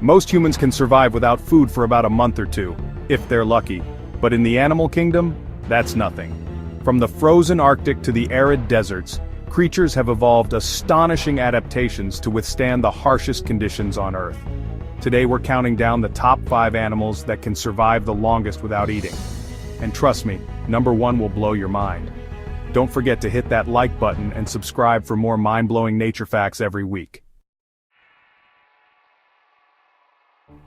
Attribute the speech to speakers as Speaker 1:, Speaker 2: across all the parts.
Speaker 1: Most humans can survive without food for about a month or two, if they're lucky. But in the animal kingdom, that's nothing. From the frozen Arctic to the arid deserts, creatures have evolved astonishing adaptations to withstand the harshest conditions on Earth. Today we're counting down the top 5 animals that can survive the longest without eating. And trust me, number 1 will blow your mind. Don't forget to hit that like button and subscribe for more mind-blowing nature facts every week.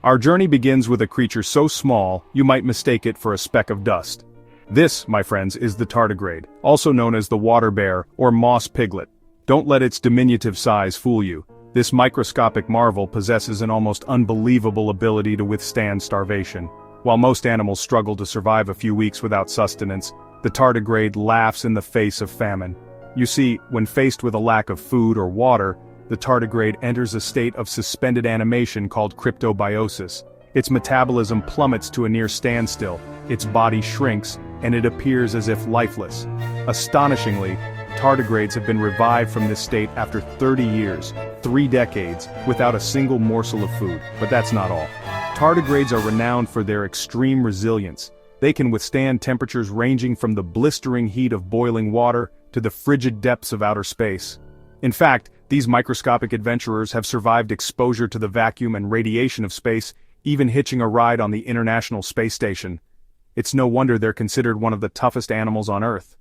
Speaker 1: Our journey begins with a creature so small, you might mistake it for a speck of dust. This, my friends, is the tardigrade, also known as the water bear or moss piglet. Don't let its diminutive size fool you. This microscopic marvel possesses an almost unbelievable ability to withstand starvation. While most animals struggle to survive a few weeks without sustenance, the tardigrade laughs in the face of famine. You see, when faced with a lack of food or water, the tardigrade enters a state of suspended animation called cryptobiosis. Its metabolism plummets to a near standstill, its body shrinks, and it appears as if lifeless. Astonishingly, tardigrades have been revived from this state after 30 years, 3 decades, without a single morsel of food. But that's not all. Tardigrades are renowned for their extreme resilience. They can withstand temperatures ranging from the blistering heat of boiling water to the frigid depths of outer space. In fact, these microscopic adventurers have survived exposure to the vacuum and radiation of space, even hitching a ride on the International Space Station. It's no wonder they're considered one of the toughest animals on Earth.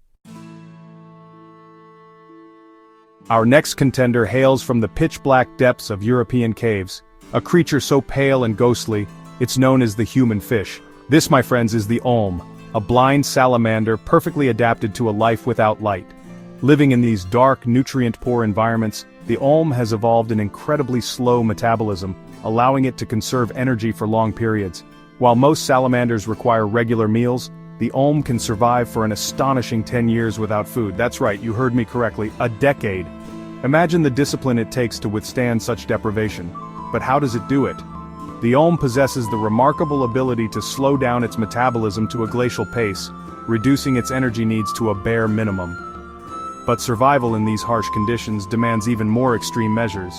Speaker 1: Our next contender hails from the pitch-black depths of European caves. A creature so pale and ghostly, it's known as the human fish. This, my friends, is the olm, a blind salamander perfectly adapted to a life without light. Living in these dark, nutrient-poor environments, the olm has evolved an incredibly slow metabolism, allowing it to conserve energy for long periods. While most salamanders require regular meals, the olm can survive for an astonishing 10 years without food. That's right, you heard me correctly, a decade. Imagine the discipline it takes to withstand such deprivation. But how does it do it? The olm possesses the remarkable ability to slow down its metabolism to a glacial pace, reducing its energy needs to a bare minimum. But survival in these harsh conditions demands even more extreme measures.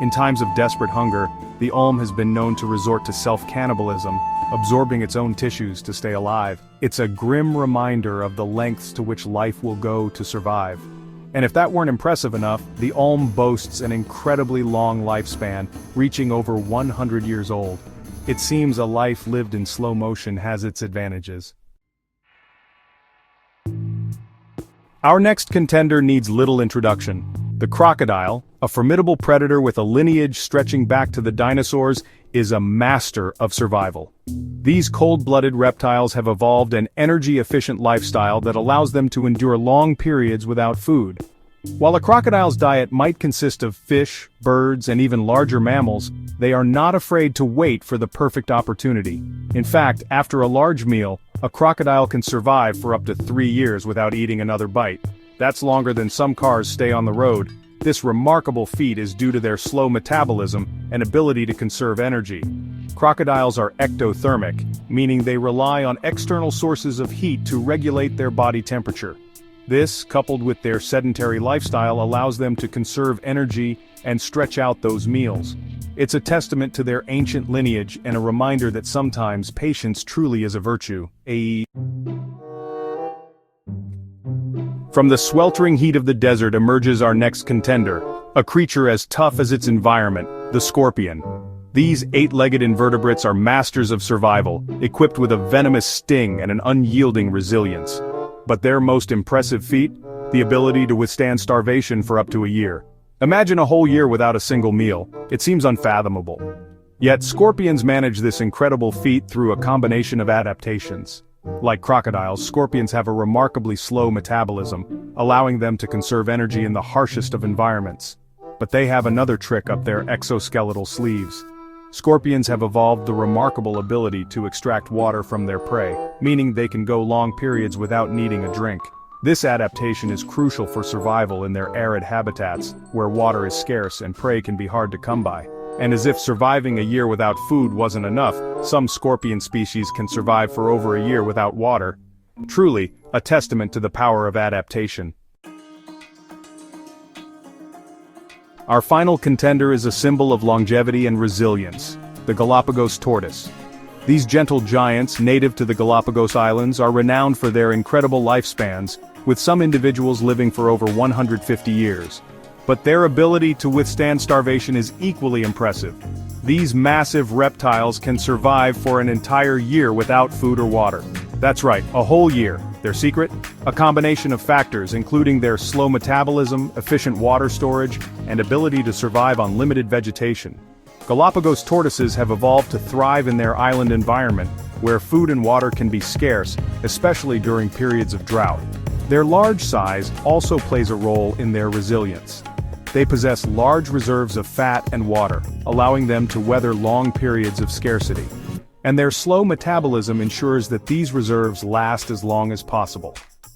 Speaker 1: In times of desperate hunger, the olm has been known to resort to self-cannibalism, absorbing its own tissues to stay alive. It's a grim reminder of the lengths to which life will go to survive. And if that weren't impressive enough, the olm boasts an incredibly long lifespan, reaching over 100 years old. It seems a life lived in slow motion has its advantages. Our next contender needs little introduction. The crocodile, a formidable predator with a lineage stretching back to the dinosaurs, is a master of survival. These cold-blooded reptiles have evolved an energy-efficient lifestyle that allows them to endure long periods without food. While a crocodile's diet might consist of fish, birds, and even larger mammals, they are not afraid to wait for the perfect opportunity. In fact, after a large meal, a crocodile can survive for up to 3 years without eating another bite. That's longer than some cars stay on the road. This remarkable feat is due to their slow metabolism and ability to conserve energy. Crocodiles are ectothermic, meaning they rely on external sources of heat to regulate their body temperature. This, coupled with their sedentary lifestyle, allows them to conserve energy and stretch out those meals. It's a testament to their ancient lineage and a reminder that sometimes patience truly is a virtue. From the sweltering heat of the desert emerges our next contender, a creature as tough as its environment, the scorpion. These 8-legged invertebrates are masters of survival, equipped with a venomous sting and an unyielding resilience. But their most impressive feat? The ability to withstand starvation for up to a year. Imagine a whole year without a single meal. It seems unfathomable. Yet scorpions manage this incredible feat through a combination of adaptations. Like crocodiles, scorpions have a remarkably slow metabolism, allowing them to conserve energy in the harshest of environments. But they have another trick up their exoskeletal sleeves. Scorpions have evolved the remarkable ability to extract water from their prey, meaning they can go long periods without needing a drink. This adaptation is crucial for survival in their arid habitats, where water is scarce and prey can be hard to come by. And as if surviving a year without food wasn't enough, some scorpion species can survive for over a year without water. Truly, a testament to the power of adaptation. Our final contender is a symbol of longevity and resilience. the Galapagos tortoise. These gentle giants, native to the Galapagos Islands, are renowned for their incredible lifespans, with some individuals living for over 150 years. But their ability to withstand starvation is equally impressive. These massive reptiles can survive for an entire year without food or water. That's right, a whole year. Their secret? A combination of factors including their slow metabolism, efficient water storage, and ability to survive on limited vegetation. Galapagos tortoises have evolved to thrive in their island environment, where food and water can be scarce, especially during periods of drought. Their large size also plays a role in their resilience. They possess large reserves of fat and water, allowing them to weather long periods of scarcity. And their slow metabolism ensures that these reserves last as long as possible.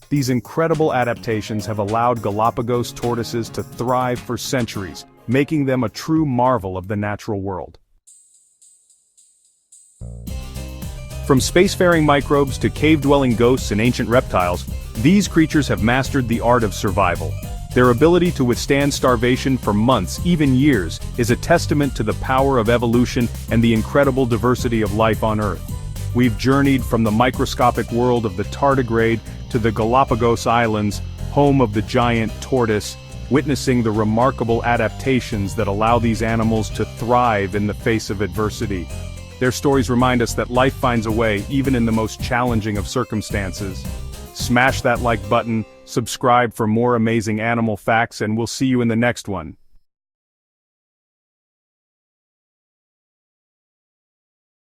Speaker 1: These incredible adaptations have allowed Galapagos tortoises to thrive for centuries, making them a true marvel of the natural world. From spacefaring microbes to cave-dwelling ghosts and ancient reptiles, these creatures have mastered the art of survival. Their ability to withstand starvation for months, even years, is a testament to the power of evolution and the incredible diversity of life on Earth. We've journeyed from the microscopic world of the tardigrade to the Galapagos Islands, home of the giant tortoise, witnessing the remarkable adaptations that allow these animals to thrive in the face of adversity. Their stories remind us that life finds a way even in the most challenging of circumstances. Smash that like button, subscribe for more amazing animal facts, and we'll see you in the next one.